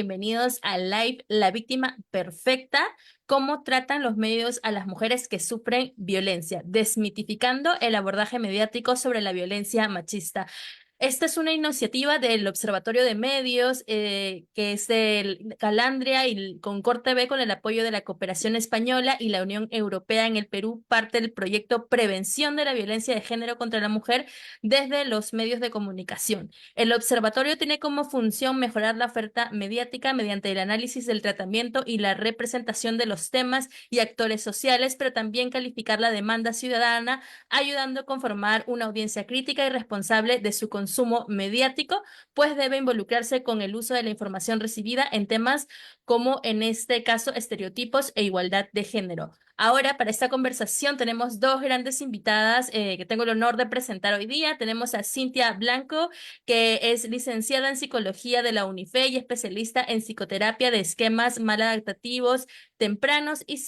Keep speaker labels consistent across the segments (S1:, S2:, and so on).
S1: Bienvenidos a Live La Víctima Perfecta, cómo tratan los medios a las mujeres que sufren violencia, desmitificando el abordaje mediático sobre la violencia machista. Esta es una iniciativa del Observatorio de Medios, que es de Calandria y con Corte B, con el apoyo de la Cooperación Española y la Unión Europea en el Perú, parte del proyecto Prevención de la Violencia de Género contra la Mujer desde los medios de comunicación. El observatorio tiene como función mejorar la oferta mediática mediante el análisis del tratamiento y la representación de los temas y actores sociales, pero también calificar la demanda ciudadana, ayudando a conformar una audiencia crítica y responsable de su consumo mediático, pues debe involucrarse con el uso de la información recibida en temas como en este caso estereotipos e igualdad de género. Ahora, para esta conversación tenemos dos grandes invitadas que tengo el honor de presentar hoy día. Tenemos a Cintia Blanco, que es licenciada en Psicología de la UNIFE y especialista en psicoterapia de esquemas maladaptativos tempranos y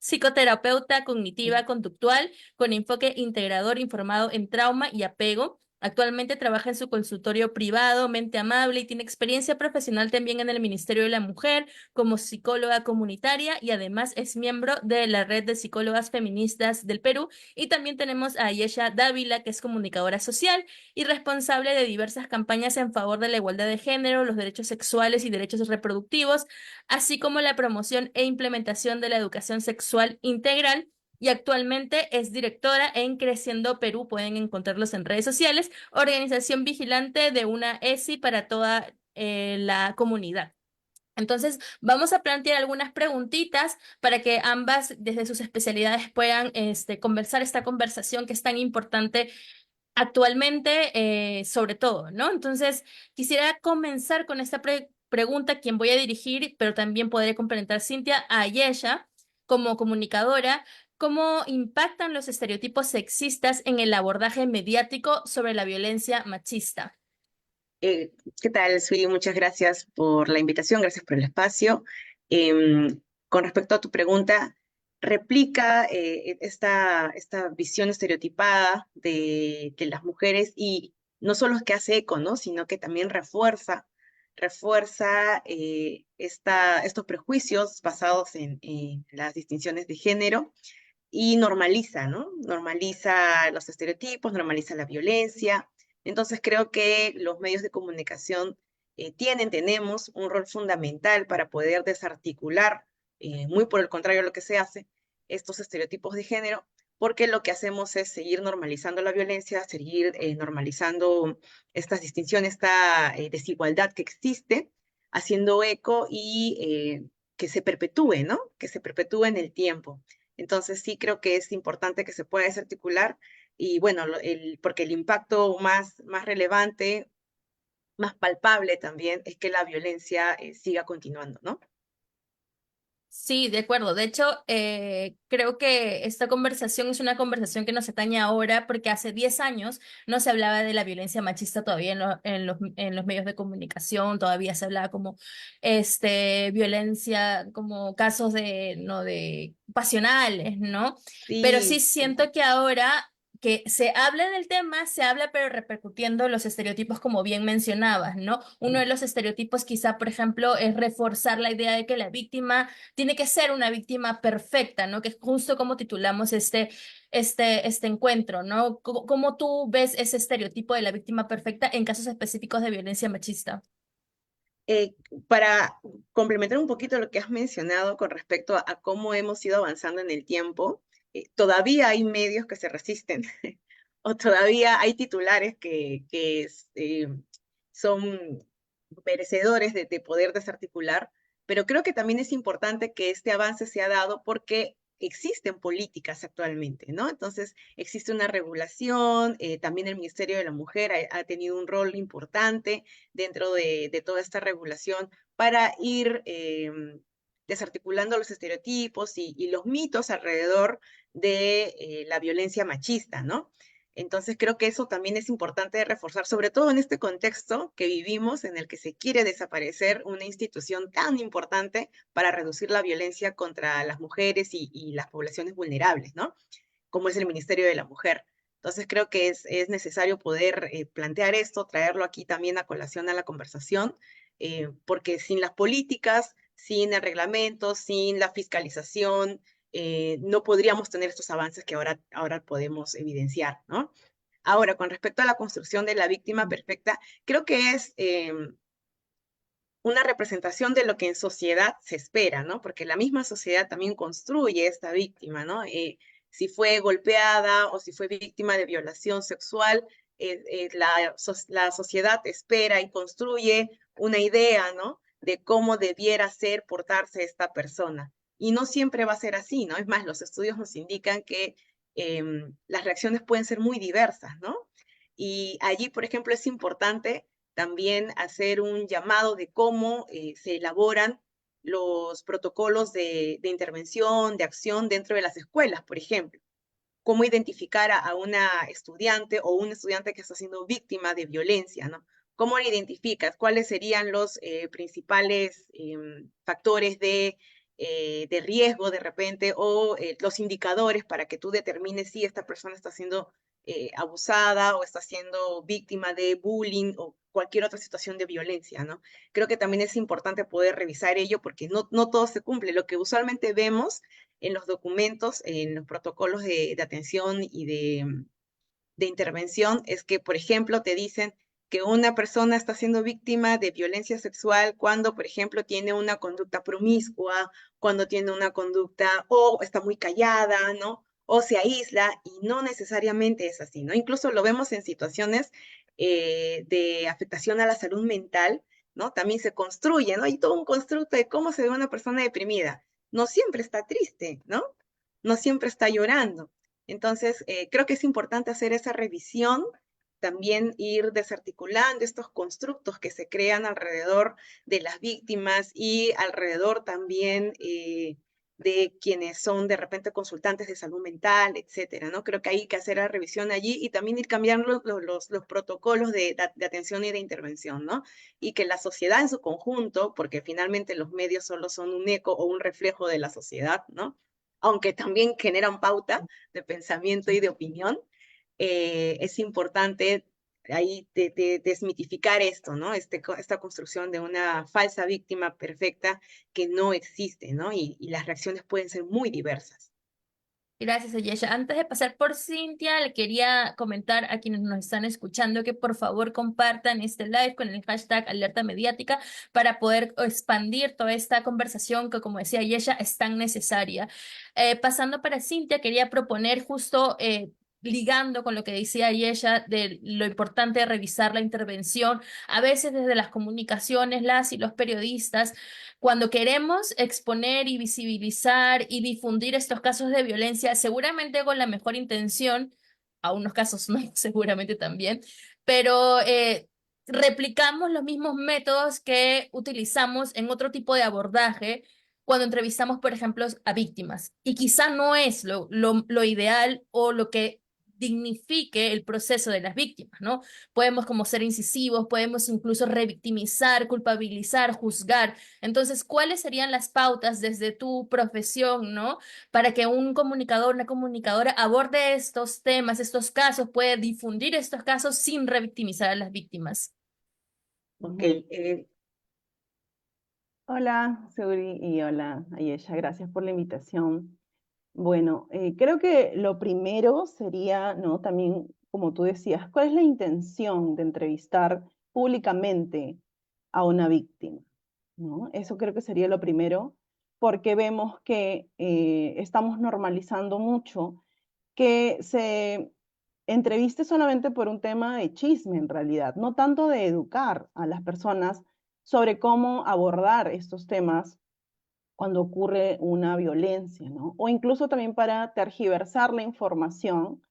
S1: psicoterapeuta cognitiva conductual con enfoque integrador informado en trauma y apego. Actualmente trabaja en su consultorio privado, Mente Amable, y tiene experiencia profesional también en el Ministerio de la Mujer como psicóloga comunitaria y además es miembro de la Red de Psicólogas Feministas del Perú. Y también tenemos a Yesha Dávila, que es comunicadora social y responsable de diversas campañas en favor de la igualdad de género, los derechos sexuales y derechos reproductivos, así como la promoción e implementación de la educación sexual integral. Y actualmente es directora en Creciendo Perú, pueden encontrarlos en redes sociales, organización vigilante de una ESI para toda la comunidad. Entonces, vamos a plantear algunas preguntitas para que ambas, desde sus especialidades, puedan conversar esta conversación que es tan importante actualmente, sobre todo, ¿no? Entonces, quisiera comenzar con esta pregunta, quien voy a dirigir, pero también podré complementar, Cintia, a Yesha, como comunicadora. ¿Cómo impactan los estereotipos sexistas en el abordaje mediático sobre la violencia machista?
S2: Eh, ¿Qué tal, Sui? Muchas gracias por la invitación, gracias por el espacio. Con respecto a tu pregunta, replica esta visión estereotipada de que las mujeres, y no solo es que hace eco, ¿no? Sino que también refuerza estos prejuicios basados en las distinciones de género y normaliza, ¿no? Normaliza los estereotipos, normaliza la violencia. Entonces creo que los medios de comunicación tenemos un rol fundamental para poder desarticular, muy por el contrario a lo que se hace, estos estereotipos de género, porque lo que hacemos es seguir normalizando la violencia, seguir normalizando estas distinciones, esta desigualdad que existe, haciendo eco y que se perpetúe, ¿no? Que se perpetúe en el tiempo. Entonces sí creo que es importante que se pueda desarticular y bueno, porque el impacto más relevante, más palpable también es que la violencia siga continuando, ¿no?
S1: Sí, de acuerdo. De hecho, creo que esta conversación es una conversación que nos atañe ahora porque hace 10 años no se hablaba de la violencia machista todavía en los medios de comunicación, todavía se hablaba como violencia, como casos de, no, de pasionales, ¿no? Pero sí
S2: Sí, sí.
S1: siento que ahora que se habla del tema, se habla pero repercutiendo los estereotipos como bien mencionabas, ¿no? Uno de los estereotipos quizá, por ejemplo, es reforzar la idea de que la víctima tiene que ser una víctima perfecta, ¿no? Que es justo como titulamos este encuentro, ¿no? ¿Cómo tú ves ese estereotipo de la víctima perfecta en casos específicos de violencia machista?
S2: Eh, para complementar un poquito lo que has mencionado con respecto a cómo hemos ido avanzando en el tiempo, todavía hay medios que se resisten o todavía hay titulares que son merecedores de poder desarticular, pero creo que también es importante que este avance se ha dado porque existen políticas actualmente, ¿no? Entonces, existe una regulación, también el Ministerio de la Mujer ha tenido un rol importante dentro de toda esta regulación para ir desarticulando los estereotipos y los mitos alrededor de la violencia machista, ¿no? Entonces creo que eso también es importante reforzar, sobre todo en este contexto que vivimos, en el que se quiere desaparecer una institución tan importante para reducir la violencia contra las mujeres y las poblaciones vulnerables, ¿no? Como es el Ministerio de la Mujer. Entonces creo que es necesario poder plantear esto, traerlo aquí también a colación a la conversación, porque sin las políticas, sin el reglamento, sin la fiscalización, no podríamos tener estos avances que ahora podemos evidenciar, ¿no? Ahora, con respecto a la construcción de la víctima perfecta, creo que es una representación de lo que en sociedad se espera, ¿no? Porque la misma sociedad también construye esta víctima, ¿no? Si fue golpeada o si fue víctima de violación sexual, la sociedad espera y construye una idea, ¿no? De cómo debiera ser, portarse esta persona. Y no siempre va a ser así, ¿no? Es más, los estudios nos indican que las reacciones pueden ser muy diversas, ¿no? Y allí, por ejemplo, es importante también hacer un llamado de cómo se elaboran los protocolos de intervención, de acción dentro de las escuelas, por ejemplo. Cómo identificar a una estudiante o un estudiante que está siendo víctima de violencia, ¿no? ¿Cómo la identificas? ¿Cuáles serían los principales factores de riesgo de repente o los indicadores para que tú determines si esta persona está siendo abusada o está siendo víctima de bullying o cualquier otra situación de violencia, ¿no? Creo que también es importante poder revisar ello porque no todo se cumple. Lo que usualmente vemos en los documentos, en los protocolos de atención y de intervención, es que, por ejemplo, te dicen que una persona está siendo víctima de violencia sexual cuando, por ejemplo, tiene una conducta promiscua, cuando tiene una conducta o está muy callada, ¿no? O se aísla y no necesariamente es así, ¿no? Incluso lo vemos en situaciones de afectación a la salud mental, ¿no? También se construye, ¿no? Hay todo un constructo de cómo se ve una persona deprimida. No siempre está triste, ¿no? No siempre está llorando. Entonces, creo que es importante hacer esa revisión, también ir desarticulando estos constructos que se crean alrededor de las víctimas y alrededor también de quienes son de repente consultantes de salud mental, etcétera, ¿no? Creo que hay que hacer la revisión allí y también ir cambiando los protocolos de atención y de intervención, ¿no? Y que la sociedad en su conjunto, porque finalmente los medios solo son un eco o un reflejo de la sociedad, ¿no? Aunque también generan pauta de pensamiento y de opinión, es importante ahí desmitificar esto, ¿no? Esta construcción de una falsa víctima perfecta que no existe, ¿no? Y las reacciones pueden ser muy diversas.
S1: Gracias, Ayesha. Antes de pasar por Cintia, le quería comentar a quienes nos están escuchando que por favor compartan este live con el hashtag alerta mediática para poder expandir toda esta conversación que, como decía Ayesha, es tan necesaria. Pasando para Cintia, quería proponer justo ligando con lo que decía Ayesha de lo importante de revisar la intervención, a veces desde las comunicaciones, las y los periodistas cuando queremos exponer y visibilizar y difundir estos casos de violencia, seguramente con la mejor intención, a unos casos no, seguramente también, pero replicamos los mismos métodos que utilizamos en otro tipo de abordaje cuando entrevistamos, por ejemplo, a víctimas. Y quizá no es lo ideal o lo que dignifique el proceso de las víctimas, ¿no? Podemos como ser incisivos, podemos incluso revictimizar, culpabilizar, juzgar. Entonces, ¿cuáles serían las pautas desde tu profesión, ¿no? Para que un comunicador, una comunicadora aborde estos temas, estos casos, pueda difundir estos casos sin revictimizar a las víctimas.
S2: Ok,
S3: Ujú. Hola, Seuri, y hola, Ayesha, gracias por la invitación. Bueno, creo que lo primero sería, ¿no? También, como tú decías, ¿cuál es la intención de entrevistar públicamente a una víctima? ¿No? Eso creo que sería lo primero, porque vemos que estamos normalizando mucho que se entreviste solamente por un tema de chisme en realidad, no tanto de educar a las personas sobre cómo abordar estos temas cuando ocurre una violencia, ¿no? O incluso también para tergiversar la información,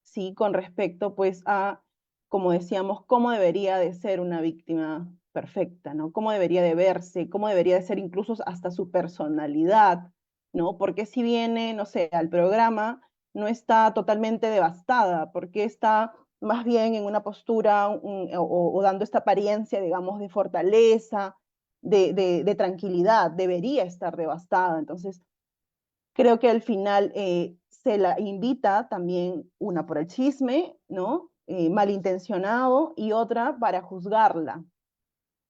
S3: ¿sí? Con respecto, pues, a, como decíamos, cómo debería de ser una víctima perfecta, ¿no? Cómo debería de verse, cómo debería de ser incluso hasta su personalidad, ¿no? Porque si viene, no sé, al programa, no está totalmente devastada, porque está más bien en una postura o dando esta apariencia, digamos, de fortaleza, de tranquilidad, debería estar devastada. Entonces, creo que al final se la invita también una por el chisme, ¿no? Malintencionado y otra para juzgarla.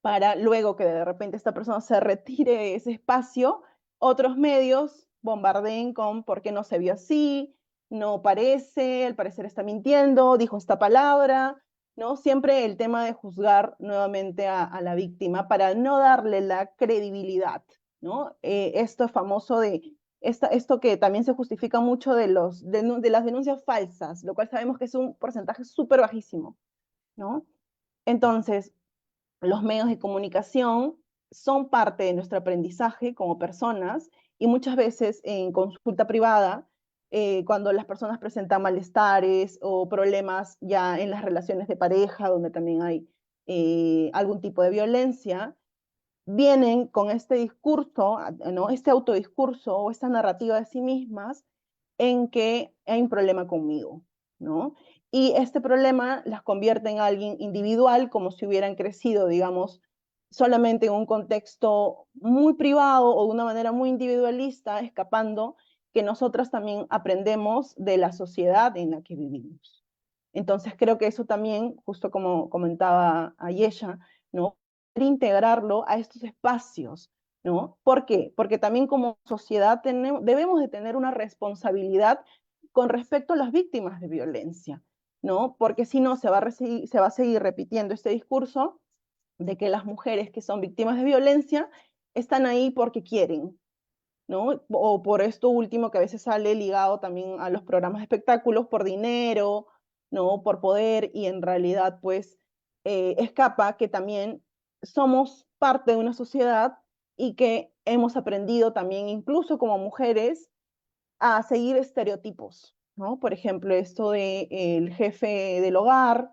S3: para luego que de repente esta persona se retire de ese espacio, otros medios bombardeen con por qué no se vio así, no parece, al parecer está mintiendo, dijo esta palabra, ¿no? Siempre el tema de juzgar nuevamente a la víctima para no darle la credibilidad, ¿no? Esto famoso de, esto que también se justifica mucho de las denuncias falsas, lo cual sabemos que es un porcentaje súper bajísimo, ¿no? Entonces, los medios de comunicación son parte de nuestro aprendizaje como personas y muchas veces en consulta privada, cuando las personas presentan malestares o problemas ya en las relaciones de pareja, donde también hay algún tipo de violencia, vienen con este discurso, ¿no? Este autodiscurso o esta narrativa de sí mismas en que hay un problema conmigo, ¿no? Y este problema las convierte en alguien individual, como si hubieran crecido, digamos, solamente en un contexto muy privado o de una manera muy individualista, escapando que nosotras también aprendemos de la sociedad en la que vivimos. Entonces creo que eso también, justo como comentaba Ayesha, ¿no? Integrarlo a estos espacios, ¿no? ¿Por qué? Porque también como sociedad debemos de tener una responsabilidad con respecto a las víctimas de violencia, ¿no? Porque si no, se va a seguir repitiendo este discurso de que las mujeres que son víctimas de violencia están ahí porque quieren, ¿no? O por esto último que a veces sale ligado también a los programas de espectáculos por dinero, ¿no? Por poder y en realidad pues escapa que también somos parte de una sociedad y que hemos aprendido también incluso como mujeres a seguir estereotipos, ¿no? Por ejemplo, esto de el jefe del hogar,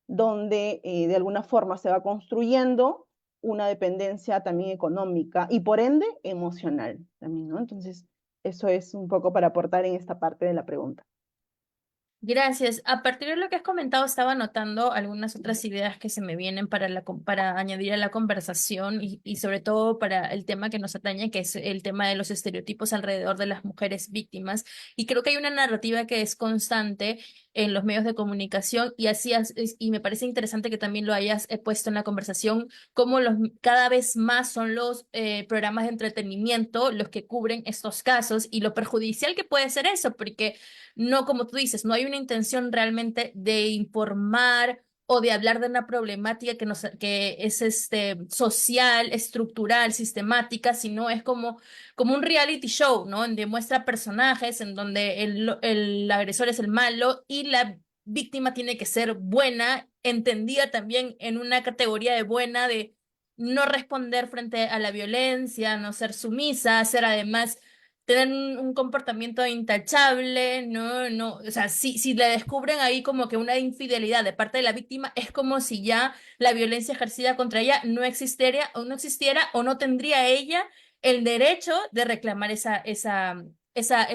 S3: donde de alguna forma se va construyendo una dependencia también económica y por ende emocional también, ¿no? Entonces, eso es un poco para aportar en esta parte de la pregunta.
S1: Gracias. A partir de lo que has comentado, estaba anotando algunas otras ideas que se me vienen para para añadir a la conversación y sobre todo para el tema que nos atañe, que es el tema de los estereotipos alrededor de las mujeres víctimas. Y creo que hay una narrativa que es constante en los medios de comunicación y y me parece interesante que también lo hayas puesto en la conversación, como cada vez más son los programas de entretenimiento los que cubren estos casos y lo perjudicial que puede ser eso, porque no, como tú dices, no hay una intención realmente de informar o de hablar de una problemática que es social, estructural, sistemática, sino es como un reality show, ¿no? Donde muestra personajes en donde el agresor es el malo y la víctima tiene que ser buena, entendida también en una categoría de buena, de no responder frente a la violencia, no ser sumisa, ser además tener un comportamiento intachable, no, o sea, si le descubren ahí como que una infidelidad de parte de la víctima, es como si ya la violencia ejercida contra ella no existiera o no tendría ella el derecho de reclamar esa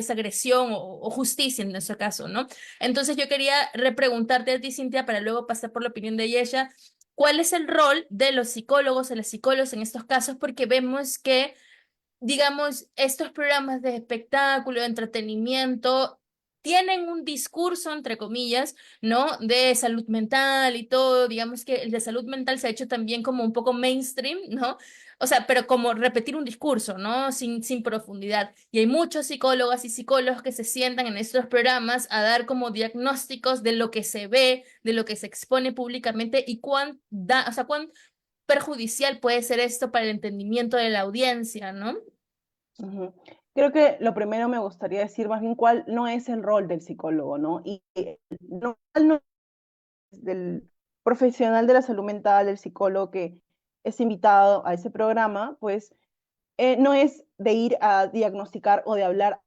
S1: agresión o justicia en ese caso, ¿no? Entonces yo quería repreguntarte a ti, Cintia, para luego pasar por la opinión de ella, ¿cuál es el rol de los psicólogos o las psicólogas en estos casos? Porque vemos que digamos, estos programas de espectáculo, de entretenimiento, tienen un discurso, entre comillas, ¿no? De salud mental y todo. Digamos que el de salud mental se ha hecho también como un poco mainstream, ¿no? O sea, pero como repetir un discurso, ¿no? Sin profundidad. Y hay muchos psicólogas y psicólogos que se sientan en estos programas a dar como diagnósticos de lo que se ve, de lo que se expone públicamente y o sea, cuán perjudicial puede ser esto para el entendimiento de la audiencia, ¿no?
S3: Ujú. Creo que lo primero me gustaría decir más bien cuál no es el rol del psicólogo, ¿no? Y no es del profesional de la salud mental, el psicólogo que es invitado a ese programa, pues no es de ir a diagnosticar o de hablar,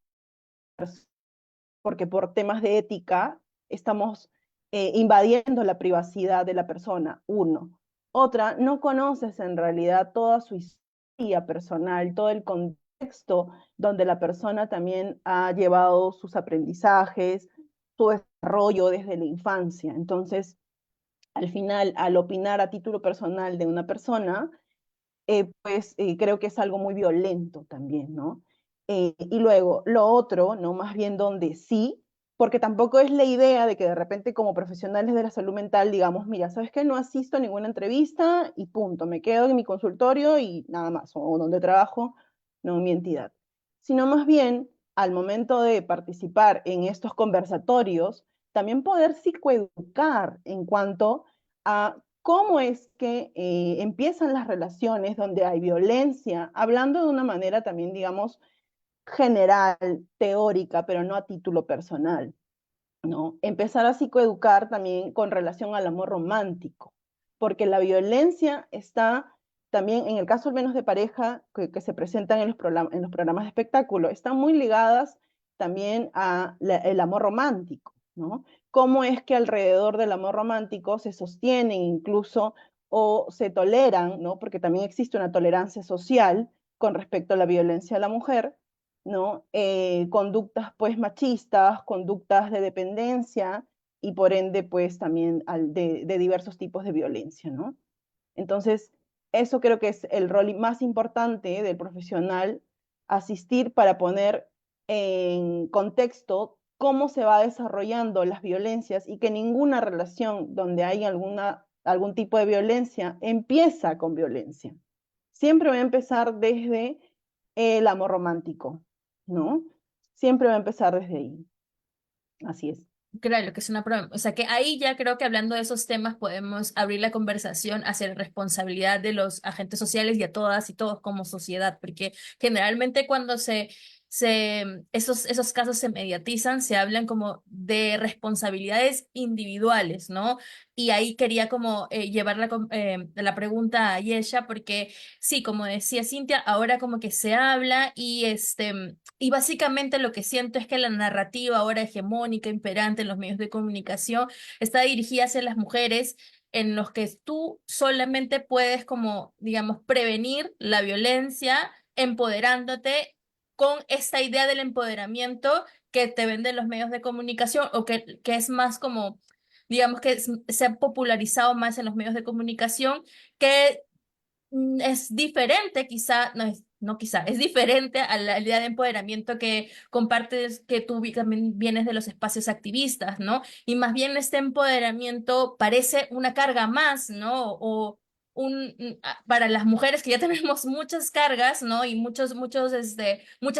S3: porque por temas de ética estamos invadiendo la privacidad de la persona, uno. Otra, no conoces en realidad toda su historia personal, todo el contexto donde la persona también ha llevado sus aprendizajes, su desarrollo desde la infancia. Entonces, al final, al opinar a título personal de una persona, pues creo que es algo muy violento también, ¿no? Y luego, lo otro, ¿no? Más bien donde sí, porque tampoco es la idea de que de repente como profesionales de la salud mental digamos, mira, ¿sabes qué? No asisto a ninguna entrevista y punto, me quedo en mi consultorio y nada más, o donde trabajo, no en mi entidad. Sino más bien, al momento de participar en estos conversatorios, también poder psicoeducar en cuanto a cómo es que empiezan las relaciones donde hay violencia, hablando de una manera también, digamos, general, teórica, pero no a título personal, ¿no? Empezar a psicoeducar también con relación al amor romántico, porque la violencia está también, en el caso al menos de pareja que se presentan en en los programas de espectáculo, están muy ligadas también a el amor romántico, ¿no? Cómo es que alrededor del amor romántico se sostienen incluso o se toleran, ¿no? Porque también existe una tolerancia social con respecto a la violencia a la mujer, ¿no? Conductas pues machistas, conductas de dependencia y por ende pues también de diversos tipos de violencia, ¿no? Entonces, eso creo que es el rol más importante del profesional, asistir para poner en contexto cómo se va desarrollando las violencias y que ninguna relación donde hay algún tipo de violencia empieza con violencia. Siempre va a empezar desde el amor romántico, ¿no? Siempre va a empezar desde ahí. Así es.
S1: Claro, que es una prueba. O sea que ahí ya creo que hablando de esos temas podemos abrir la conversación hacia la responsabilidad de los agentes sociales y a todas y todos como sociedad, porque generalmente cuando esos casos se mediatizan, se hablan como de responsabilidades individuales, ¿no? Y ahí quería como llevar la pregunta a Yesha, porque sí, como decía Cintia, ahora como que se habla y básicamente lo que siento es que la narrativa ahora hegemónica, imperante en los medios de comunicación, está dirigida hacia las mujeres en los que tú solamente puedes como, digamos, prevenir la violencia empoderándote con esta idea del empoderamiento que te venden los medios de comunicación o que es más como, digamos, se ha popularizado más en los medios de comunicación que es diferente, quizá, no quizá, es diferente a la idea de empoderamiento que compartes, que tú también vienes de los espacios activistas, ¿no? Y más bien este empoderamiento parece una carga más, ¿no? O para las mujeres que ya tenemos muchas cargas, ¿no? Y muchas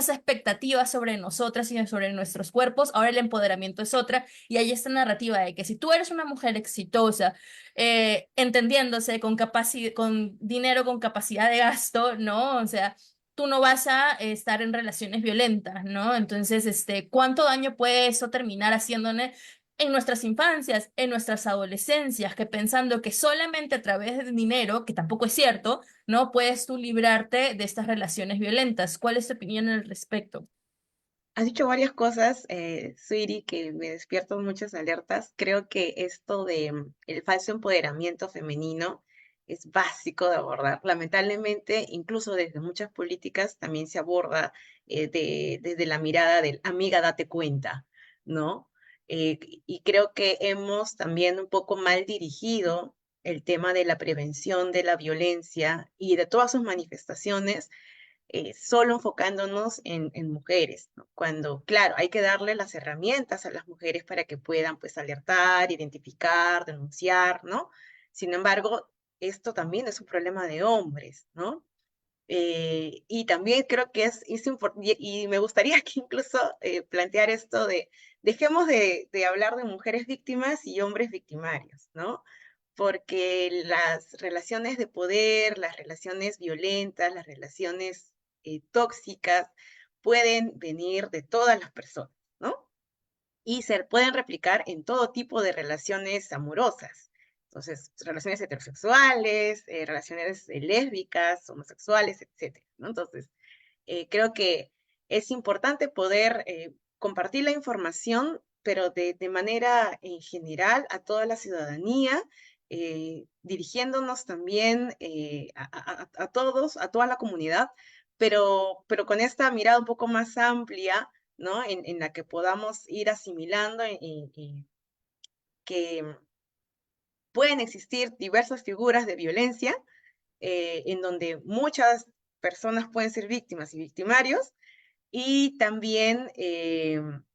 S1: expectativas sobre nosotras y sobre nuestros cuerpos, ahora el empoderamiento es otra, y hay esta narrativa de que si tú eres una mujer exitosa, entendiéndose con dinero, con capacidad de gasto, ¿no? O sea, tú no vas a estar en relaciones violentas, ¿no? Entonces, ¿cuánto daño puede eso terminar haciéndole en nuestras infancias, en nuestras adolescencias, que pensando que solamente a través del dinero, que tampoco es cierto, ¿no? Puedes tú librarte de estas relaciones violentas? ¿Cuál es tu opinión al respecto?
S2: Has dicho varias cosas, Suiri, que me despiertan muchas alertas. Creo que esto de el falso empoderamiento femenino es básico de abordar. Lamentablemente, incluso desde muchas políticas también se aborda desde la mirada del amiga, date cuenta, ¿no? Y creo que hemos también un poco mal dirigido el tema de la prevención de la violencia y de todas sus manifestaciones solo enfocándonos en mujeres, ¿no? Cuando, claro, hay que darle las herramientas a las mujeres para que puedan, pues, alertar, identificar, denunciar, ¿no? Sin embargo, esto también es un problema de hombres, ¿no? Y también creo que es importante, y me gustaría que incluso plantear esto de, dejemos de hablar de mujeres víctimas y hombres victimarios, ¿no? Porque las relaciones de poder, las relaciones violentas, las relaciones tóxicas pueden venir de todas las personas, ¿no? Y se pueden replicar en todo tipo de relaciones amorosas. Entonces, relaciones heterosexuales, relaciones lésbicas, homosexuales, etcétera, ¿no? Entonces, creo que es importante poder compartir la información, pero de manera en general a toda la ciudadanía, dirigiéndonos también a todos, a toda la comunidad, pero con esta mirada un poco más amplia, ¿no? En la que podamos ir asimilando y que pueden existir diversas figuras de violencia en donde muchas personas pueden ser víctimas y victimarios, y también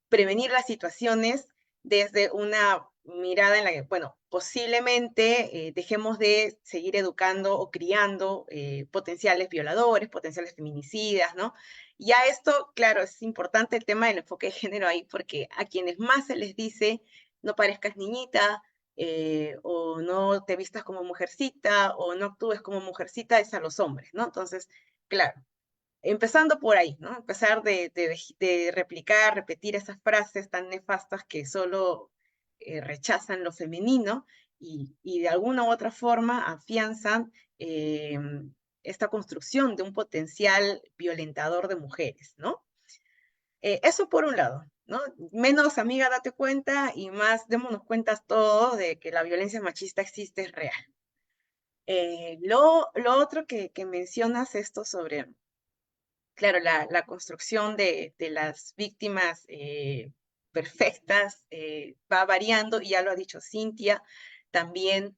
S2: prevenir las situaciones desde una mirada en la que, bueno, posiblemente dejemos de seguir educando o criando potenciales violadores, potenciales feminicidas, ¿no? Ya esto, claro, es importante el tema del enfoque de género ahí, porque a quienes más se les dice no parezcas niñita, o no te vistas como mujercita, o no actúes como mujercita, es a los hombres, ¿no? Entonces, claro, empezando por ahí, ¿no? Empezar de replicar, repetir esas frases tan nefastas que solo rechazan lo femenino y de alguna u otra forma afianzan esta construcción de un potencial violentador de mujeres, ¿no? Eso por un lado, ¿no? Menos amiga, date cuenta y más démonos cuenta todos de que la violencia machista existe, es real. Lo otro que mencionas esto sobre claro, la construcción de las víctimas perfectas va variando, y ya lo ha dicho Cintia, también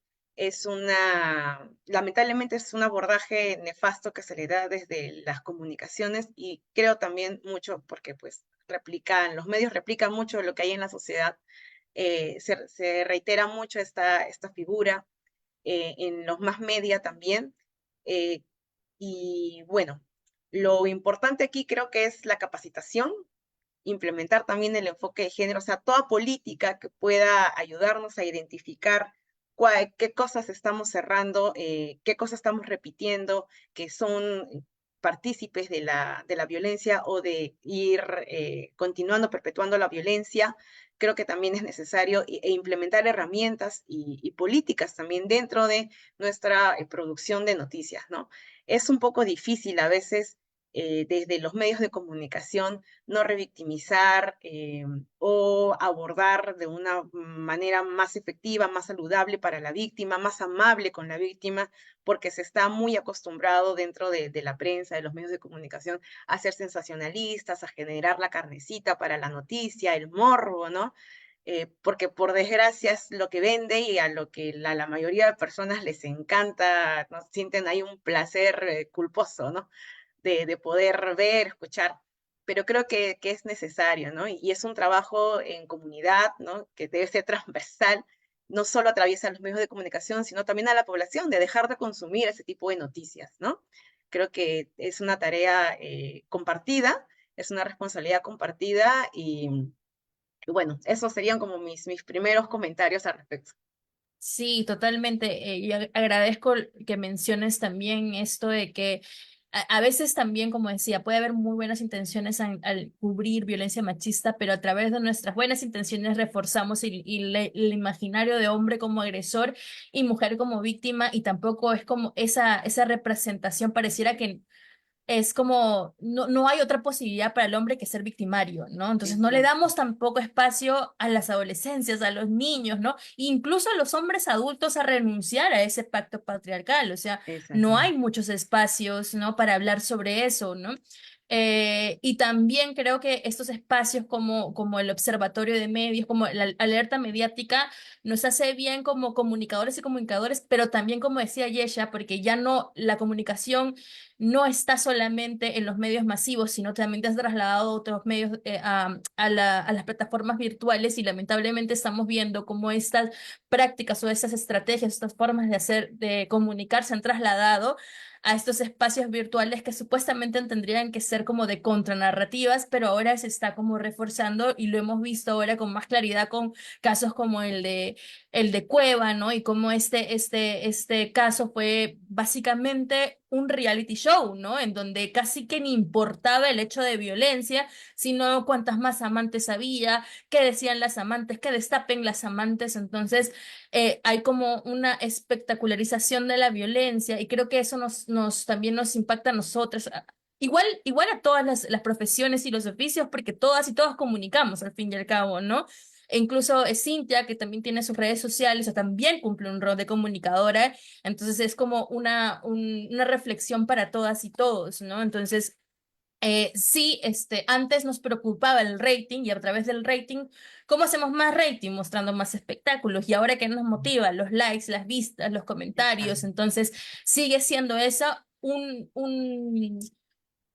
S2: lamentablemente es un abordaje nefasto que se le da desde las comunicaciones, y creo también mucho porque pues los medios replican mucho lo que hay en la sociedad, se reitera mucho esta figura en los más media también. eh, y bueno, lo importante aquí creo que es la capacitación, implementar también el enfoque de género, o sea, toda política que pueda ayudarnos a identificar qué cosas estamos cerrando, qué cosas estamos repitiendo, que son partícipes de la violencia o de ir continuando, perpetuando la violencia. Creo que también es necesario implementar herramientas y políticas también dentro de nuestra producción de noticias, ¿no? Es un poco difícil a veces desde los medios de comunicación no revictimizar o abordar de una manera más efectiva, más saludable para la víctima, más amable con la víctima, porque se está muy acostumbrado dentro de la prensa, de los medios de comunicación, a ser sensacionalistas, a generar la carnecita para la noticia, el morbo, ¿no? Porque por desgracia es lo que vende y a lo que la mayoría de personas les encanta, ¿no? Sienten ahí un placer culposo, ¿no? De poder ver, escuchar, pero creo que es necesario, ¿no? Y es un trabajo en comunidad, ¿no? Que debe ser transversal, no solo atraviesa los medios de comunicación, sino también a la población, de dejar de consumir ese tipo de noticias, ¿no? Creo que es una tarea compartida, es una responsabilidad compartida y bueno, esos serían como mis primeros comentarios al respecto.
S1: Sí, totalmente. Y agradezco que menciones también esto de que a veces también, como decía, puede haber muy buenas intenciones al cubrir violencia machista, pero a través de nuestras buenas intenciones reforzamos el imaginario de hombre como agresor y mujer como víctima, y tampoco es como esa representación pareciera que es como, no hay otra posibilidad para el hombre que ser victimario, ¿no? Entonces no le
S2: Exacto,
S1: damos tampoco espacio a las adolescencias, a los niños, ¿no? Incluso a los hombres adultos a renunciar a ese pacto patriarcal, o sea, no hay
S2: exactamente.
S1: muchos espacios, ¿no? Para hablar sobre eso, ¿no? Y también creo que estos espacios como el Observatorio de Medios, como la alerta mediática, nos hace bien como comunicadores y comunicadores, pero también, como decía Yesha, porque ya no, la comunicación no está solamente en los medios masivos, sino también te has trasladado a otros medios, a las plataformas virtuales, y lamentablemente estamos viendo cómo estas prácticas o estas estrategias, estas formas de comunicar se han trasladado a estos espacios virtuales que supuestamente tendrían que ser como de contranarrativas, pero ahora se está como reforzando, y lo hemos visto ahora con más claridad con casos como el de Cueva, ¿no? Y cómo este caso fue básicamente un reality show, ¿no? En donde casi que ni importaba el hecho de violencia, sino cuántas más amantes había, qué decían las amantes, qué destapen las amantes. Entonces, hay como una espectacularización de la violencia, y creo que eso también nos impacta a nosotros. Igual a todas las profesiones y los oficios, porque todas y todos comunicamos al fin y al cabo, ¿no? E incluso Cintia, que también tiene sus redes sociales, o también cumple un rol de comunicadora. Entonces es como una reflexión para todas y todos, ¿no? Entonces, sí, antes nos preocupaba el rating, y a través del rating, ¿cómo hacemos más rating? Mostrando más espectáculos. Y ahora, ¿qué nos motiva? Los likes, las vistas, los comentarios.
S2: Exacto.
S1: Entonces, sigue siendo esa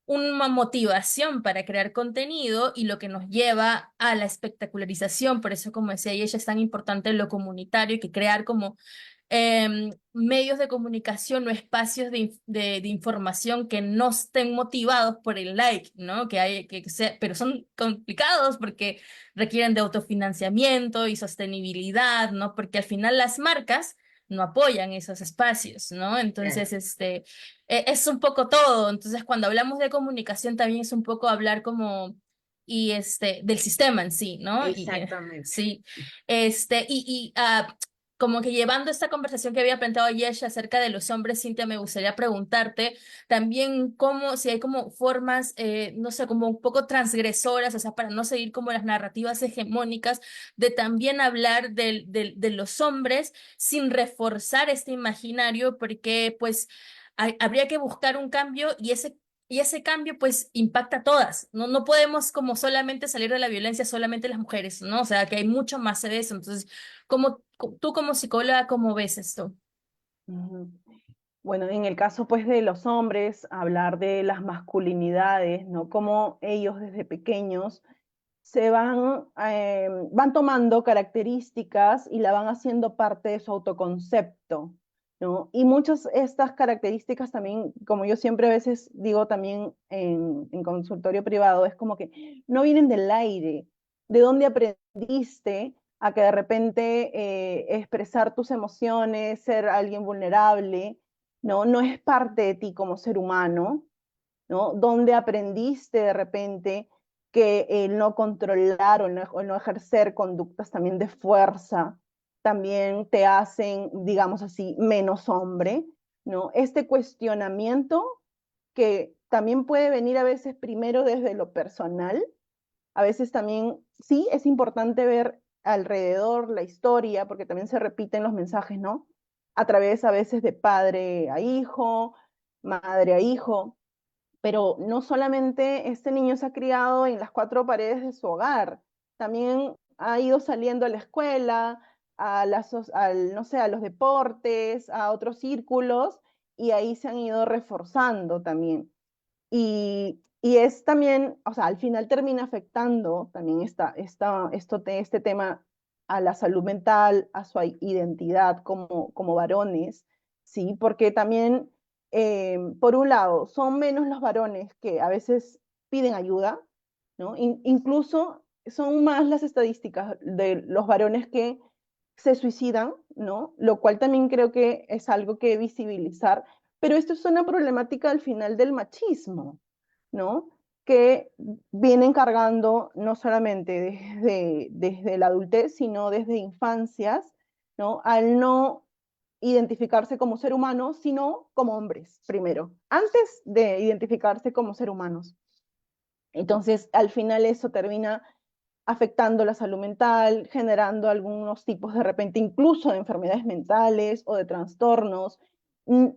S1: una motivación para crear contenido y lo que nos lleva a la espectacularización. Por eso, como decía ella, es tan importante lo comunitario y que crear como medios de comunicación o espacios de información que no estén motivados por el like, ¿no? Pero son complicados porque requieren de autofinanciamiento y sostenibilidad, ¿no? Porque al final las marcas no apoyan esos espacios, ¿no?
S2: Claro,
S1: Entonces, es un poco todo. Entonces, cuando hablamos de comunicación, también es un poco hablar como, del sistema en sí, ¿no?
S2: exactamente.
S1: Sí, como que llevando esta conversación que había planteado Yesh acerca de los hombres, Cintia, me gustaría preguntarte también cómo, si hay como formas, no sé, como un poco transgresoras, o sea, para no seguir como las narrativas hegemónicas, de también hablar de los hombres sin reforzar este imaginario, porque pues habría que buscar un cambio y ese cambio pues impacta a todas. No, no podemos como solamente salir de la violencia solamente las mujeres, ¿no? O sea, que hay mucho más de eso. Entonces, tú como psicóloga, ¿cómo ves esto?
S3: Ujú. Bueno, en el caso pues de los hombres, hablar de las masculinidades, ¿no? Cómo ellos desde pequeños van tomando características y la van haciendo parte de su autoconcepto, ¿no? Y muchas de estas características también, como yo siempre a veces digo también en consultorio privado, es como que no vienen del aire. ¿De dónde aprendiste a que de repente expresar tus emociones, ser alguien vulnerable, ¿no? No es parte de ti como ser humano, ¿no? Donde aprendiste de repente que el no controlar o no ejercer conductas también de fuerza también te hacen, digamos así, menos hombre, ¿no? Este cuestionamiento que también puede venir a veces primero desde lo personal, a veces también, sí, es importante ver alrededor la historia, porque también se repiten los mensajes, ¿no? A través a veces de padre a hijo, madre a hijo, pero no solamente este niño se ha criado en las cuatro paredes de su hogar, también ha ido saliendo a la escuela, no sé, a los deportes, a otros círculos, y ahí se han ido reforzando también. Y es también, o sea, al final termina afectando también este tema a la salud mental, a su identidad como varones, ¿sí? Porque también, por un lado, son menos los varones que a veces piden ayuda, ¿no? Incluso son más las estadísticas de los varones que se suicidan, ¿no? Lo cual también creo que es algo que visibilizar, pero esto es una problemática al final del machismo, ¿no? Que vienen cargando no solamente desde la adultez, sino desde infancias, ¿no? Al no identificarse como ser humano, sino como hombres, primero, antes de identificarse como ser humanos. Entonces, al final eso termina afectando la salud mental, generando algunos tipos de repente incluso de enfermedades mentales o de trastornos.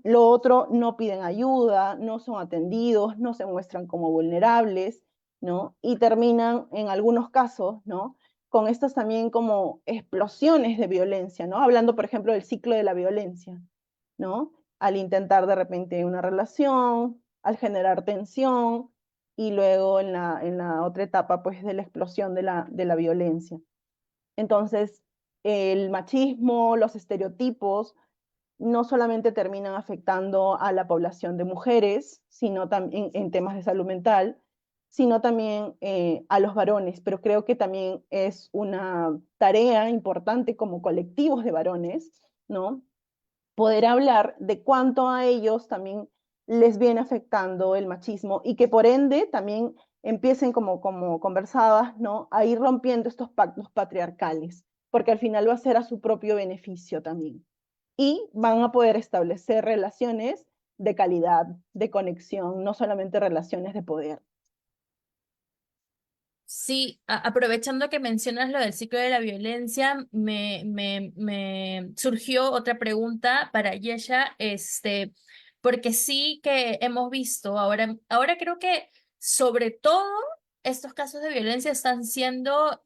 S3: Lo otro, no piden ayuda, no son atendidos, no se muestran como vulnerables, ¿no? Y terminan en algunos casos, ¿no? Con estas también como explosiones de violencia, ¿no? Hablando, por ejemplo, del ciclo de la violencia, ¿no? Al intentar de repente una relación, al generar tensión, y luego en la otra etapa, pues, de la explosión de la violencia. Entonces, el machismo, los estereotipos, no solamente terminan afectando a la población de mujeres, sino también en temas de salud mental, sino también a los varones, pero creo que también es una tarea importante como colectivos de varones, ¿no? Poder hablar de cuánto a ellos también les viene afectando el machismo y que por ende también empiecen, como conversabas, ¿no? A ir rompiendo estos pactos patriarcales, porque al final va a ser a su propio beneficio también. Y van a poder establecer relaciones de calidad, de conexión, no solamente relaciones de poder.
S1: Sí, aprovechando que mencionas lo del ciclo de la violencia, me surgió otra pregunta para Yesha, porque sí que hemos visto ahora creo que sobre todo estos casos de violencia están siendo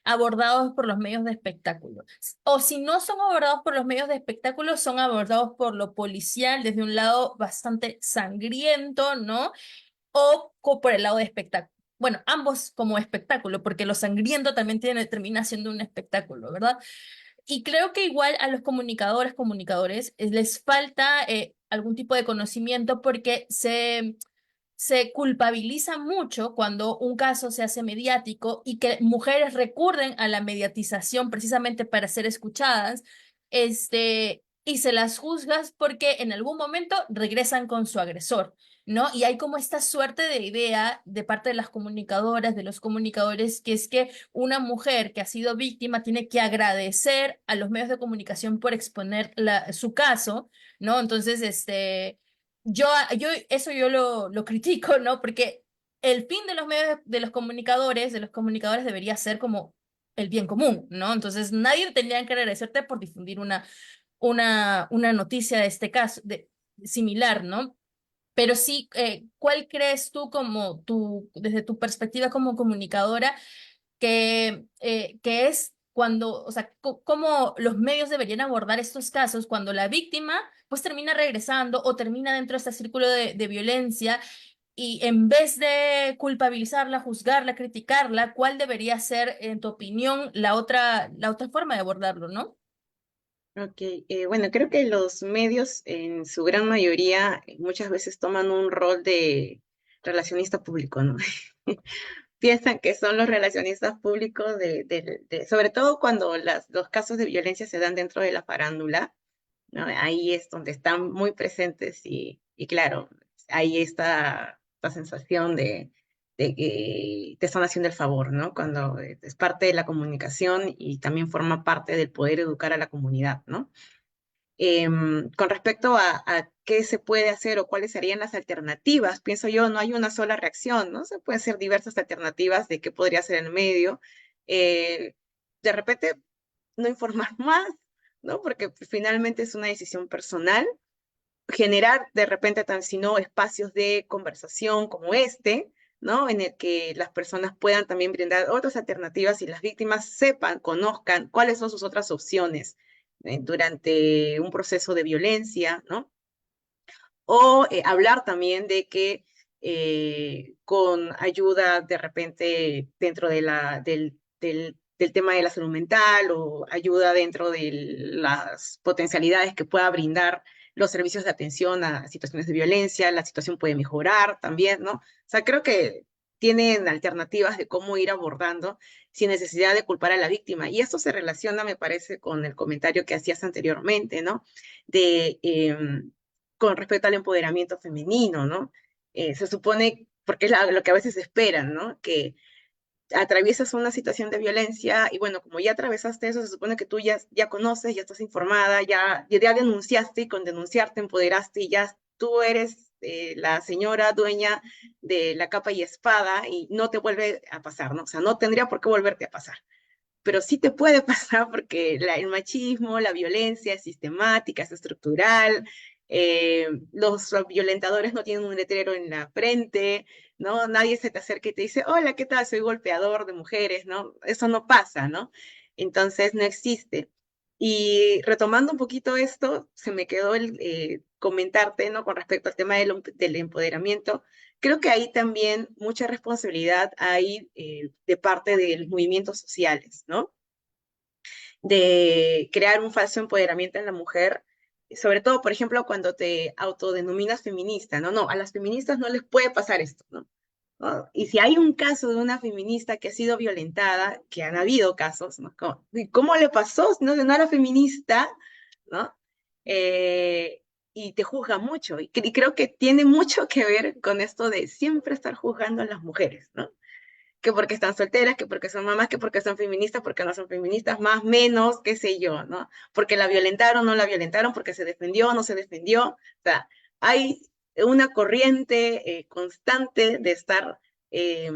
S1: abordados por los medios de espectáculo. O si no son abordados por los medios de espectáculo, son abordados por lo policial desde un lado bastante sangriento, ¿no? Por el lado de espectáculo. Bueno, ambos como espectáculo, porque lo sangriento también termina siendo un espectáculo, ¿verdad? Y creo que igual a los comunicadores, les falta algún tipo de conocimiento porque se culpabiliza mucho cuando un caso se hace mediático y que mujeres recurren a la mediatización precisamente para ser escuchadas, y se las juzgas porque en algún momento regresan con su agresor, ¿no? Y hay como esta suerte de idea de parte de las comunicadoras, de los comunicadores, que es que una mujer que ha sido víctima tiene que agradecer a los medios de comunicación por exponer su caso, ¿no? Entonces, eso yo lo critico, ¿no? Porque el fin de los medios, de los comunicadores debería ser como el bien común, ¿no? Entonces nadie tendría que agradecerte por difundir una noticia de este caso, similar, ¿no? Pero sí, ¿cuál crees tú desde tu perspectiva como comunicadora, que es cuando, o sea, cómo los medios deberían abordar estos casos cuando la víctima pues termina regresando o termina dentro de este círculo de violencia y en vez de culpabilizarla, juzgarla, criticarla, ¿cuál debería ser, en tu opinión, la otra forma de abordarlo, ¿no?
S2: Ok, bueno, creo que los medios en su gran mayoría muchas veces toman un rol de relacionista público, ¿no? Piensan que son los relacionistas públicos sobre todo cuando los casos de violencia se dan dentro de la farándula, ¿no? Ahí es donde están muy presentes y claro, hay esta sensación de que te están haciendo el favor, ¿no? Cuando es parte de la comunicación y también forma parte del poder educar a la comunidad, ¿no? Con respecto a qué se puede hacer o cuáles serían las alternativas, pienso yo, no hay una sola reacción, ¿no? Se pueden ser diversas alternativas de qué podría ser el medio. Eh, de repente, no informar más, ¿no? Porque finalmente es una decisión personal. Generar de repente, si no, espacios de conversación como este, ¿no? En el que las personas puedan también brindar otras alternativas y las víctimas sepan, conozcan cuáles son sus otras opciones durante un proceso de violencia, ¿no? O hablar también de que con ayuda de repente dentro del tema de la salud mental o ayuda dentro de las potencialidades que pueda brindar los servicios de atención a situaciones de violencia, la situación puede mejorar también, ¿no? O sea, creo que tienen alternativas de cómo ir abordando sin necesidad de culpar a la víctima. Y esto se relaciona, me parece, con el comentario que hacías anteriormente, ¿no? De con respecto al empoderamiento femenino, ¿no? Se supone, porque es lo que a veces esperan, ¿no? Que atraviesas una situación de violencia y bueno, como ya atravesaste eso, se supone que tú ya conoces, ya estás informada, ya denunciaste y con denunciar te empoderaste y ya tú eres la señora dueña de la capa y espada y no te vuelve a pasar, ¿no? O sea, no tendría por qué volverte a pasar. Pero sí te puede pasar porque el machismo, la violencia es sistemática, es estructural, los violentadores no tienen un letrero en la frente, ¿no? Nadie se te acerca y te dice, hola, ¿qué tal? Soy golpeador de mujeres, ¿no? Eso no pasa, ¿no? Entonces no existe. Y retomando un poquito esto, se me quedó el comentarte, ¿no? Con respecto al tema del empoderamiento. Creo que ahí también mucha responsabilidad hay de parte de los movimientos sociales, ¿no? De crear un falso empoderamiento en la mujer, sobre todo, por ejemplo, cuando te autodenominas feminista, ¿no? No, a las feministas no les puede pasar esto, ¿no? ¿No? Y si hay un caso de una feminista que ha sido violentada, que han habido casos, ¿no? ¿Cómo le pasó? No era feminista, ¿no? Eh, y te juzga mucho. Y creo que tiene mucho que ver con esto de siempre estar juzgando a las mujeres, ¿no? Que porque están solteras, que porque son mamás, que porque son feministas, porque no son feministas, más, menos, qué sé yo, ¿no? Porque la violentaron, no la violentaron, porque se defendió, no se defendió. O sea, hay una corriente constante de estar eh,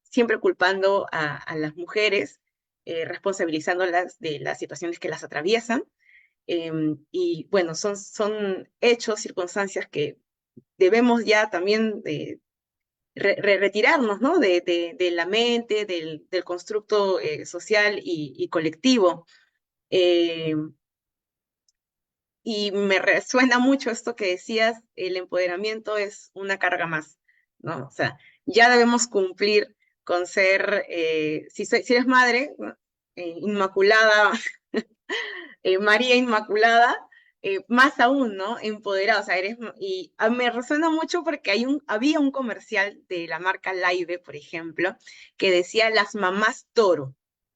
S2: siempre culpando a las mujeres, responsabilizándolas de las situaciones que las atraviesan. Y bueno, son hechos, circunstancias que debemos ya también retirarnos, ¿no? De la mente, del constructo social y colectivo. Eh, y me resuena mucho esto que decías, el empoderamiento es una carga más, ¿no? O sea, ya debemos cumplir con ser, si eres madre, ¿no? Inmaculada, María Inmaculada, más aún, ¿no? Empoderada, o sea, me resuena mucho porque había un comercial de la marca Laibe, por ejemplo, que decía las mamás toro,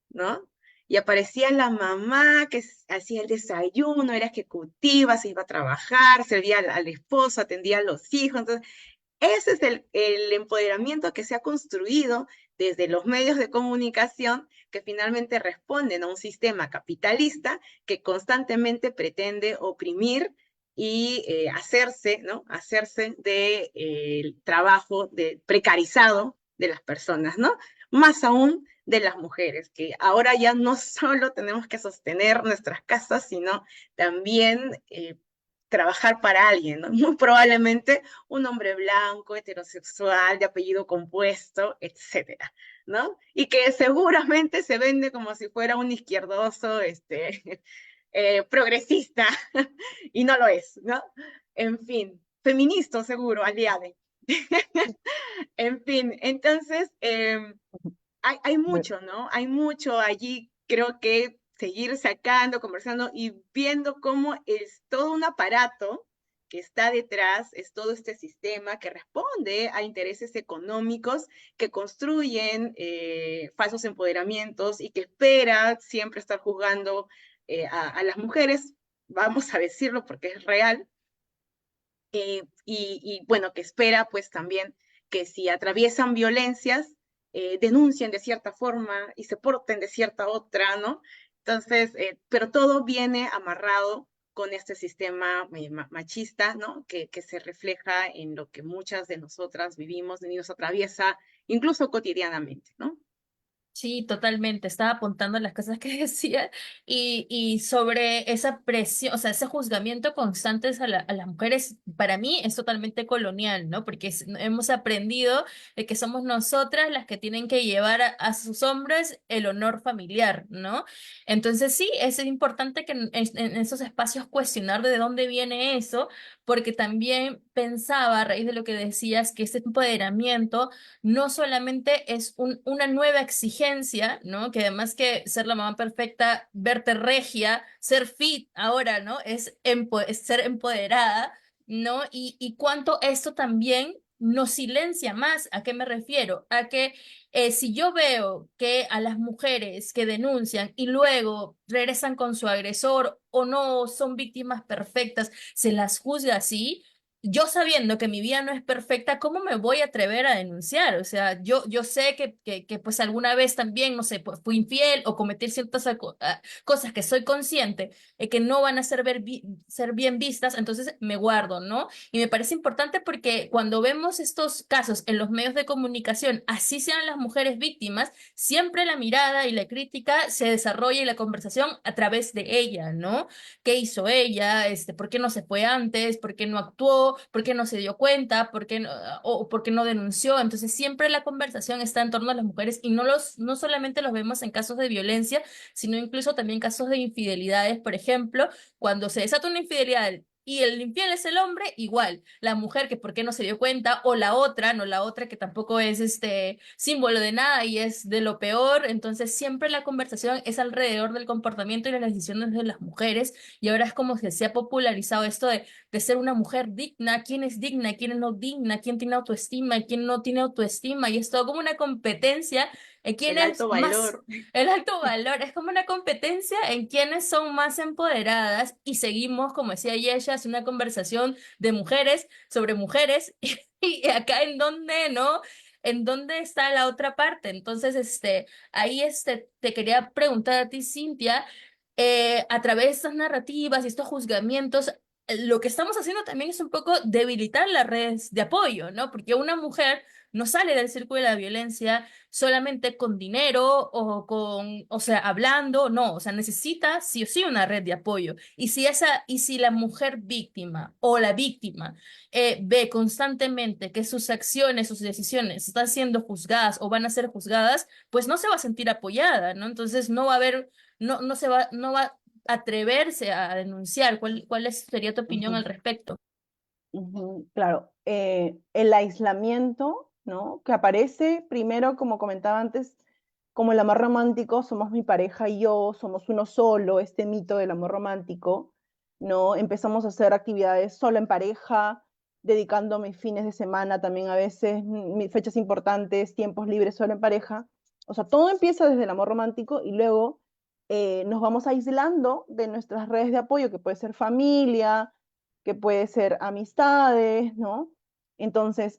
S2: ¿no? Y aparecía la mamá que hacía el desayuno, era ejecutiva, se iba a trabajar, servía al esposo, atendía a los hijos. Entonces, ese es el empoderamiento que se ha construido desde los medios de comunicación que finalmente responden a un sistema capitalista que constantemente pretende oprimir y hacerse, ¿no? Hacerse del trabajo precarizado de las personas, ¿no? Más aún de las mujeres, que ahora ya no solo tenemos que sostener nuestras casas, sino también trabajar para alguien, ¿no? Muy probablemente un hombre blanco, heterosexual, de apellido compuesto, etcétera, ¿no? Y que seguramente se vende como si fuera un izquierdoso, progresista, y no lo es, ¿no? En fin, feminista seguro, aliade. En fin, entonces, hay
S3: Bueno,
S2: mucho, ¿no? Hay mucho allí, creo que seguir sacando, conversando y viendo cómo es todo un aparato que está detrás, es todo este sistema que responde a intereses económicos que construyen falsos empoderamientos y que espera siempre estar juzgando a las mujeres, vamos a decirlo porque es real, y bueno, que espera pues también que si atraviesan violencias, denuncien de cierta forma y se porten de cierta otra, ¿no? Entonces, pero todo viene amarrado con este sistema machista, ¿no? Que se refleja en lo que muchas de nosotras vivimos y nos atraviesa incluso cotidianamente, ¿no?
S1: Sí, totalmente. Estaba apuntando las cosas que decía y sobre esa presión, o sea, ese juzgamiento constante a las mujeres, para mí es totalmente colonial, ¿no? Porque hemos aprendido de que somos nosotras las que tienen que llevar a sus hombres el honor familiar, ¿no? Entonces sí, es importante que en esos espacios cuestionar de dónde viene eso, porque también pensaba a raíz de lo que decías que ese empoderamiento no solamente es una nueva exigencia, ¿no? Que además que ser la mamá perfecta, verte regia, ser fit ahora, ¿no? Es ser empoderada, ¿no? Y cuánto esto también nos silencia más. ¿A qué me refiero? A que si yo veo que a las mujeres que denuncian y luego regresan con su agresor o no son víctimas perfectas, se las juzga así, yo sabiendo que mi vida no es perfecta, ¿cómo me voy a atrever a denunciar? O sea, yo sé que pues alguna vez también, no sé, pues, fui infiel o cometí ciertas cosas que soy consciente que no van a ser bien vistas, entonces me guardo, ¿no? Y me parece importante porque cuando vemos estos casos en los medios de comunicación, así sean las mujeres víctimas, siempre la mirada y la crítica se desarrolla y la conversación a través de ella, ¿no? ¿Qué hizo ella? ¿Por qué no se fue antes? ¿Por qué no actuó? ¿Por qué no se dio cuenta? ¿Por qué no, o por qué no denunció? Entonces siempre la conversación está en torno a las mujeres y no solamente los vemos en casos de violencia, sino incluso también casos de infidelidades, por ejemplo, cuando se desata una infidelidad y el infiel es el hombre, igual, la mujer que por qué no se dio cuenta, o la otra, no la otra que tampoco es símbolo de nada y es de lo peor, entonces siempre la conversación es alrededor del comportamiento y las decisiones de las mujeres, y ahora es como que se ha popularizado esto de ser una mujer digna, quién es digna, quién es no digna, quién tiene autoestima, quién no tiene autoestima, y es todo como una competencia en quién
S2: El
S1: es
S2: alto
S1: más.
S2: valor.
S1: El alto valor es como una competencia en quienes son más empoderadas y seguimos, como decía ella, es una conversación de mujeres sobre mujeres y acá en donde, ¿no? ¿En dónde está la otra parte? Entonces, ahí te quería preguntar a ti, Cintia, a través de estas narrativas y estos juzgamientos, lo que estamos haciendo también es un poco debilitar las redes de apoyo, ¿no? Porque una mujer no sale del círculo de la violencia solamente con dinero o con, o sea, hablando, no, o sea, necesita sí o sí una red de apoyo. Y si la mujer víctima o la víctima ve constantemente que sus acciones, sus decisiones están siendo juzgadas o van a ser juzgadas, pues no se va a sentir apoyada, ¿no? Entonces no va a haber, no va atreverse a denunciar. Sería tu opinión
S3: Ujú,
S1: al respecto?
S3: ujú, claro, el aislamiento, ¿no? Que aparece primero, como comentaba antes, como el amor romántico, somos mi pareja y yo, somos uno solo, este mito del amor romántico, ¿no? Empezamos a hacer actividades solo en pareja, dedicando mis fines de semana también a veces, mis fechas importantes, tiempos libres solo en pareja. O sea, todo empieza desde el amor romántico y luego nos vamos aislando de nuestras redes de apoyo, que puede ser familia, que puede ser amistades, ¿no? Entonces,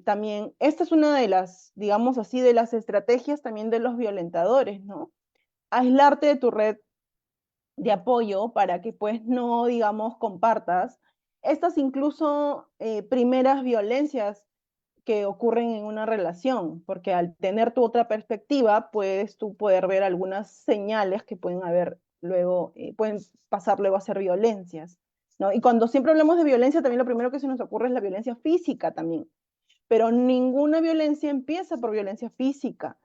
S3: también, esta es una de las, digamos así, de las estrategias también de los violentadores, ¿no? Aislarte de tu red de apoyo para que pues no, digamos, compartas estas incluso primeras violencias que ocurren en una relación, porque al tener tu otra perspectiva, puedes tú poder ver algunas señales que pueden haber luego, pueden pasar luego a ser violencias, ¿no? Y cuando siempre hablamos de violencia, también lo primero que se nos ocurre es la violencia física también, pero ninguna violencia empieza por violencia física.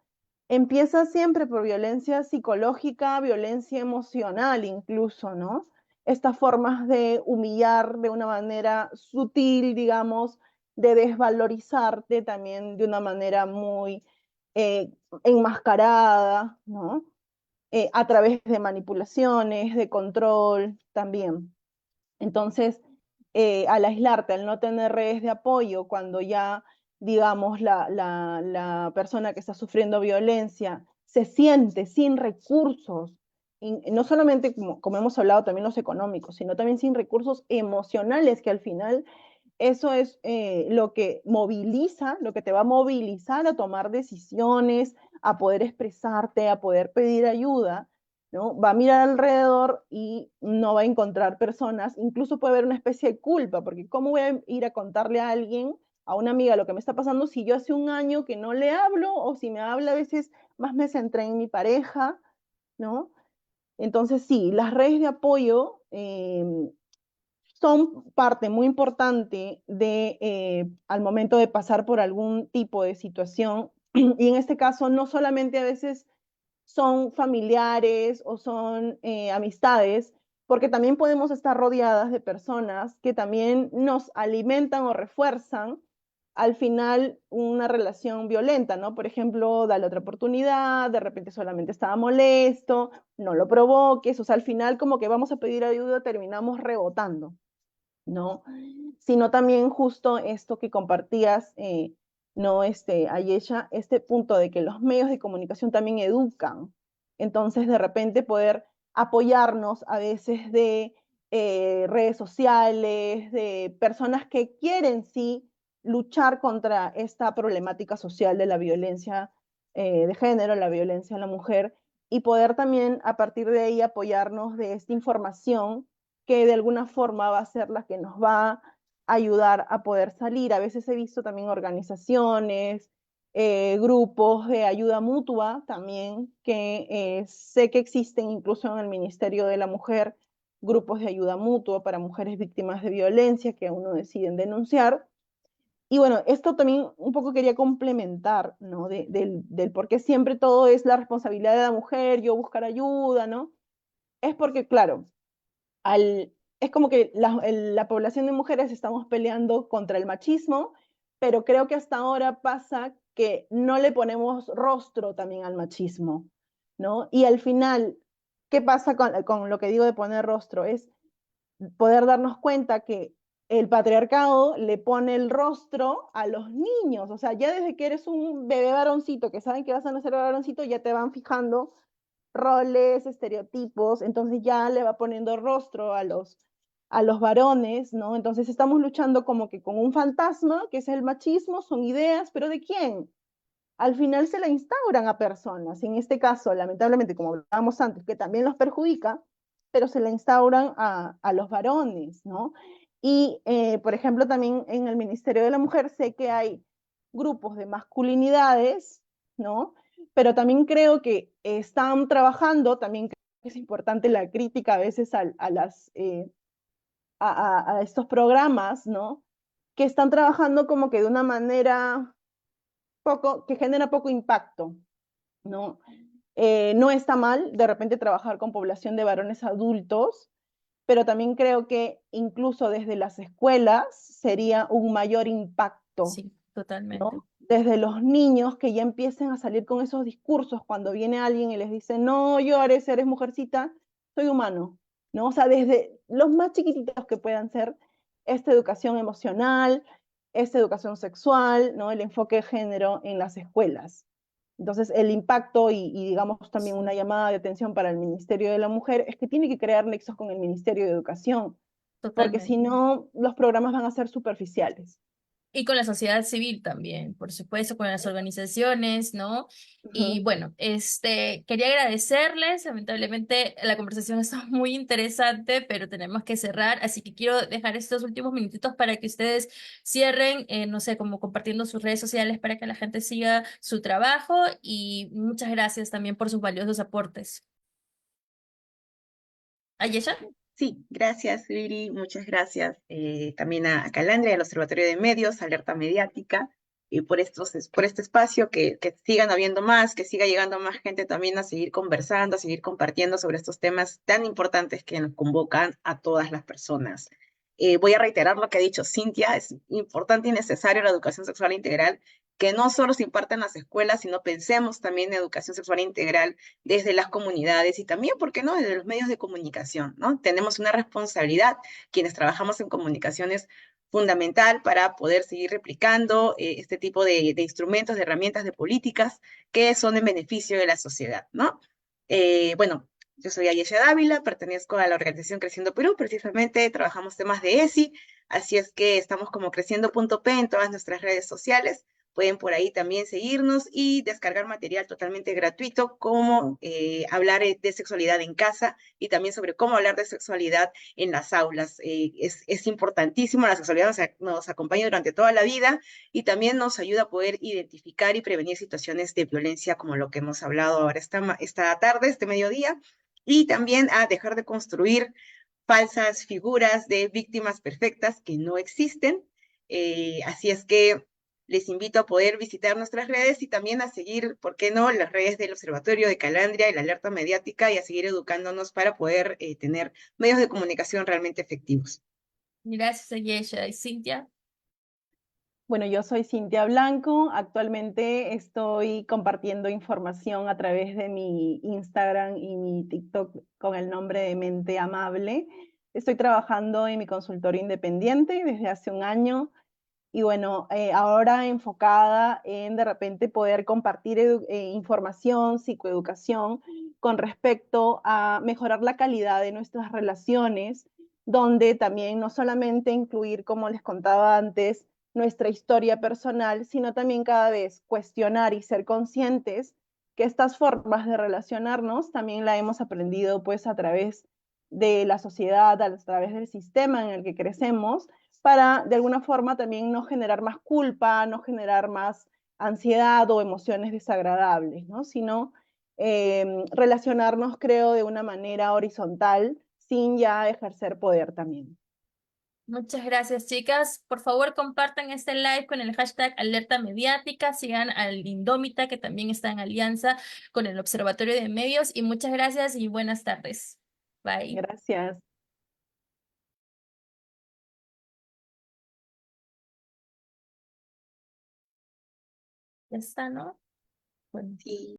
S3: Empieza siempre por violencia psicológica, violencia emocional incluso, ¿no? Estas formas de humillar de una manera sutil, digamos, de desvalorizarte también de una manera muy eh, enmascarada, ¿no? A través de manipulaciones, de control también. Entonces, al aislarte, al no tener redes de apoyo, cuando ya, digamos, la persona que está sufriendo violencia se siente sin recursos, y no solamente como hemos hablado, también los económicos, sino también sin recursos emocionales, que al final eso es lo que moviliza, lo que te va a movilizar a tomar decisiones, a poder expresarte, a poder pedir ayuda, ¿no? Va a mirar alrededor y no va a encontrar personas, incluso puede haber una especie de culpa, porque ¿cómo voy a ir a contarle a alguien, a una amiga, lo que me está pasando si yo hace un año que no le hablo o si me habla a veces más me centré en mi pareja, ¿no? Entonces sí, las redes de apoyo son parte muy importante de, al momento de pasar por algún tipo de situación. Y en este caso, no solamente a veces son familiares o son amistades, porque también podemos estar rodeadas de personas que también nos alimentan o refuerzan al final una relación violenta, ¿no? Por ejemplo, dale otra oportunidad, de repente solamente estaba molesto, no lo provoques, o sea, al final como que vamos a pedir ayuda, terminamos rebotando. ¿No? Sino también justo esto que compartías, ¿no? Ayesha, este punto de que los medios de comunicación también educan. Entonces, de repente poder apoyarnos a veces de redes sociales, de personas que quieren sí luchar contra esta problemática social de la violencia de género, la violencia a la mujer, y poder también a partir de ahí apoyarnos de esta información que de alguna forma va a ser la que nos va a ayudar a poder salir. A veces he visto también organizaciones, grupos de ayuda mutua también, que sé que existen incluso en el Ministerio de la Mujer, grupos de ayuda mutua para mujeres víctimas de violencia que aún no deciden denunciar. Y bueno, esto también un poco quería complementar, ¿no? Del por qué siempre todo es la responsabilidad de la mujer, yo buscar ayuda, ¿no? Es porque, claro, es como que la población de mujeres estamos peleando contra el machismo, pero creo que hasta ahora pasa que no le ponemos rostro también al machismo, ¿no? Y al final, ¿qué pasa con lo que digo de poner rostro? Es poder darnos cuenta que el patriarcado le pone el rostro a los niños, o sea, ya desde que eres un bebé varoncito, que saben que vas a nacer varoncito, ya te van fijando roles, estereotipos, entonces ya le va poniendo rostro a los varones, ¿no? Entonces estamos luchando como que con un fantasma, que es el machismo, son ideas, pero ¿de quién? Al final se la instauran a personas, en este caso, lamentablemente, como hablábamos antes, que también los perjudica, pero se la instauran a los varones, ¿no? Y, por ejemplo, también en el Ministerio de la Mujer sé que hay grupos de masculinidades, ¿no? Pero también creo que están trabajando, también creo que es importante la crítica a veces a estos programas, ¿no? Que están trabajando como que de una manera que genera poco impacto, ¿no? No está mal de repente trabajar con población de varones adultos, pero también creo que incluso desde las escuelas sería un mayor impacto,
S1: Sí, totalmente.
S3: ¿no? Desde los niños que ya empiecen a salir con esos discursos cuando viene alguien y les dice, no llores, eres mujercita, soy humano, ¿no? O sea, desde los más chiquititos que puedan ser, esta educación emocional, esta educación sexual, ¿no? El enfoque de género en las escuelas. Entonces, el impacto y digamos también una llamada de atención para el Ministerio de la Mujer es que tiene que crear nexos con el Ministerio de Educación, porque si
S1: Totalmente.
S3: no, los programas van a ser superficiales.
S1: Y con la sociedad civil también, por supuesto, con las organizaciones, ¿no? Y
S3: Ujú.
S1: bueno, quería agradecerles. Lamentablemente la conversación está muy interesante, pero tenemos que cerrar, así que quiero dejar estos últimos minutitos para que ustedes cierren, no sé, como compartiendo sus redes sociales para que la gente siga su trabajo y muchas gracias también por sus valiosos aportes. ¿Ayesha?
S2: Sí, gracias, Viri, muchas gracias. También a Calandria, al Observatorio de Medios, Alerta Mediática, y por este espacio, que sigan habiendo más, que siga llegando más gente también a seguir conversando, a seguir compartiendo sobre estos temas tan importantes que nos convocan a todas las personas. Voy a reiterar lo que ha dicho Cintia, es importante y necesario la educación sexual integral, que no solo se imparte en las escuelas, sino pensemos también en educación sexual integral desde las comunidades y también, ¿por qué no?, desde los medios de comunicación, ¿no? Tenemos una responsabilidad, quienes trabajamos en comunicaciones, fundamental para poder seguir replicando este tipo de instrumentos, de herramientas, de políticas que son en beneficio de la sociedad, ¿no? Bueno, yo soy Ayesha Dávila, pertenezco a la organización Creciendo Perú, precisamente trabajamos temas de ESI, así es que estamos como creciendo.p en todas nuestras redes sociales. Pueden por ahí también seguirnos y descargar material totalmente gratuito, como hablar de sexualidad en casa y también sobre cómo hablar de sexualidad en las aulas. Es importantísimo, la sexualidad nos acompaña durante toda la vida y también nos ayuda a poder identificar y prevenir situaciones de violencia como lo que hemos hablado ahora esta tarde, este mediodía, y también a dejar de construir falsas figuras de víctimas perfectas que no existen. Así es que les invito a poder visitar nuestras redes y también a seguir, ¿por qué no?, las redes del Observatorio de Calandria y la Alerta Mediática, y a seguir educándonos para poder tener medios de comunicación realmente efectivos.
S1: Gracias, Ayesha. ¿Y Cintia?
S3: Bueno, yo soy Cintia Blanco. Actualmente estoy compartiendo información a través de mi Instagram y mi TikTok con el nombre de Mente Amable. Estoy trabajando en mi consultorio independiente desde hace un año y bueno, ahora enfocada en de repente poder compartir información, psicoeducación con respecto a mejorar la calidad de nuestras relaciones, donde también no solamente incluir, como les contaba antes, nuestra historia personal, sino también cada vez cuestionar y ser conscientes que estas formas de relacionarnos también la hemos aprendido pues a través de la sociedad, a través del sistema en el que crecemos, para de alguna forma también no generar más culpa, no generar más ansiedad o emociones desagradables, ¿no? Sino relacionarnos, creo, de una manera horizontal sin ya ejercer poder también.
S1: Muchas gracias, chicas. Por favor, compartan este live con el hashtag Alerta Mediática. Sigan al Indómita, que también está en alianza con el Observatorio de Medios. Y muchas gracias y buenas tardes. Bye.
S3: Gracias.
S1: Ya está, ¿no? Bueno.
S2: Sí.